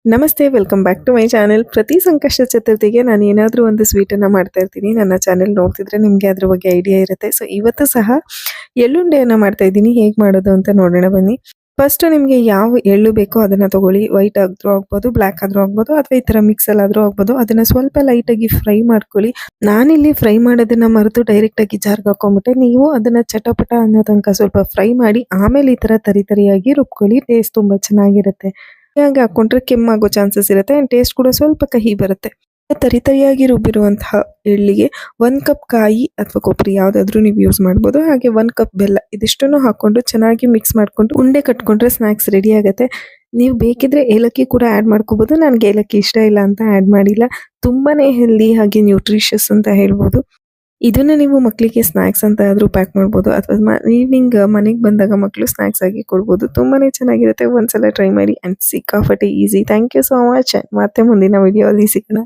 ನಮಸ್ತೆ, welcome back to my channel. ಪ್ರತಿ ಸಂಕಷ್ಟ ಚತುರ್ಥಿಗೆ ನಾನು ಏನಾದರೂ ಒಂದು ಸ್ವೀಟನ್ನು ಮಾಡ್ತಾ ಇರ್ತೀನಿ. ನನ್ನ ಚಾನೆಲ್ ನೋಡ್ತಿದ್ರೆ ನಿಮಗೆ ಅದ್ರ ಬಗ್ಗೆ ಐಡಿಯಾ ಇರುತ್ತೆ. ಸೊ ಇವತ್ತು ಸಹ ಎಳ್ಳುಂಡೆಯನ್ನು ಮಾಡ್ತಾ ಇದ್ದೀನಿ. ಹೇಗೆ ಮಾಡೋದು ಅಂತ ನೋಡೋಣ ಬನ್ನಿ. ಫಸ್ಟ್ ನಿಮಗೆ ಯಾವ ಎಳ್ಳು ಬೇಕೋ ಅದನ್ನು ತಗೊಳ್ಳಿ. ವೈಟ್ ಆದ್ರೂ ಆಗ್ಬೋದು, ಬ್ಲ್ಯಾಕ್ ಆದ್ರೂ ಆಗ್ಬೋದು, ಅಥವಾ ಈ ಥರ ಮಿಕ್ಸಲ್ ಆದ್ರೂ ಆಗ್ಬೋದು. ಅದನ್ನು ಸ್ವಲ್ಪ ಲೈಟಾಗಿ ಫ್ರೈ ಮಾಡ್ಕೊಳ್ಳಿ. ನಾನಿಲ್ಲಿ ಫ್ರೈ ಮಾಡೋದನ್ನ ಮರೆತು ಡೈರೆಕ್ಟಾಗಿ ಜಾರ್ಗೆ ಹಾಕೊಂಡ್ಬಿಟ್ಟೆ. ನೀವು ಅದನ್ನು ಚಟಪಟ ಅನ್ನೋ ತನಕ ಸ್ವಲ್ಪ ಫ್ರೈ ಮಾಡಿ ಆಮೇಲೆ ಈ ಥರ ತರಿಯಾಗಿ ರುಬ್ಕೊಳ್ಳಿ. ಟೇಸ್ಟ್ ತುಂಬ ಚೆನ್ನಾಗಿರುತ್ತೆ. ಹಾಗೆ ಹಾಕೊಂಡ್ರೆ ಕೆಮ್ಮಾಗೋ ಚಾನ್ಸಸ್ ಇರುತ್ತೆ. ಆ್ಯಂಡ್ ಟೇಸ್ಟ್ ಕೂಡ ಸ್ವಲ್ಪ ಕಹಿ ಬರುತ್ತೆ. ತರಿಯಾಗಿ ರುಬ್ಬಿರುವಂತಹ ಎಳ್ಳಿಗೆ 1 ಕಪ್ ಕಾಯಿ ಅಥವಾ ಕೊಬ್ಬರಿ ಯಾವುದಾದ್ರೂ ನೀವು ಯೂಸ್ ಮಾಡ್ಬೋದು. ಹಾಗೆ 1 ಕಪ್ ಬೆಲ್ಲ, ಇದಿಷ್ಟನ್ನು ಹಾಕೊಂಡು ಚೆನ್ನಾಗಿ ಮಿಕ್ಸ್ ಮಾಡಿಕೊಂಡು ಉಂಡೆ ಕಟ್ಕೊಂಡ್ರೆ ಸ್ನ್ಯಾಕ್ಸ್ ರೆಡಿ ಆಗುತ್ತೆ. ನೀವು ಬೇಕಿದ್ರೆ ಏಲಕ್ಕಿ ಕೂಡ ಆ್ಯಡ್ ಮಾಡ್ಕೋಬೋದು. ನನಗೆ ಏಲಕ್ಕಿ ಇಷ್ಟ ಇಲ್ಲ ಅಂತ ಆ್ಯಡ್ ಮಾಡಿಲ್ಲ. ತುಂಬಾ ಹೆಲ್ದಿ ಹಾಗೆ ನ್ಯೂಟ್ರಿಷಿಯಸ್ ಅಂತ ಹೇಳ್ಬೋದು. ಇದನ್ನು ನೀವು ಮಕ್ಕಳಿಗೆ ಸ್ನ್ಯಾಕ್ಸ್ ಅಂತ ಆದರೂ ಪ್ಯಾಕ್ ಮಾಡ್ಬೋದು, ಅಥವಾ ಈವ್ನಿಂಗ್ ಮನೆಗೆ ಬಂದಾಗ ಮಕ್ಕಳು ಸ್ನ್ಯಾಕ್ಸ್ ಆಗಿ ಕೊಡ್ಬೋದು. ತುಂಬಾ ಚೆನ್ನಾಗಿರುತ್ತೆ. ಒಂದ್ಸಲ ಟ್ರೈ ಮಾಡಿ. ಆ್ಯಂಡ್ ಸಿಕ್ಕಾಪಟ್ಟೆ easy. Thank you so much. ಮತ್ತೆ ಮುಂದಿನ ವಿಡಿಯೋದಲ್ಲಿ ಸಿಗೋಣ.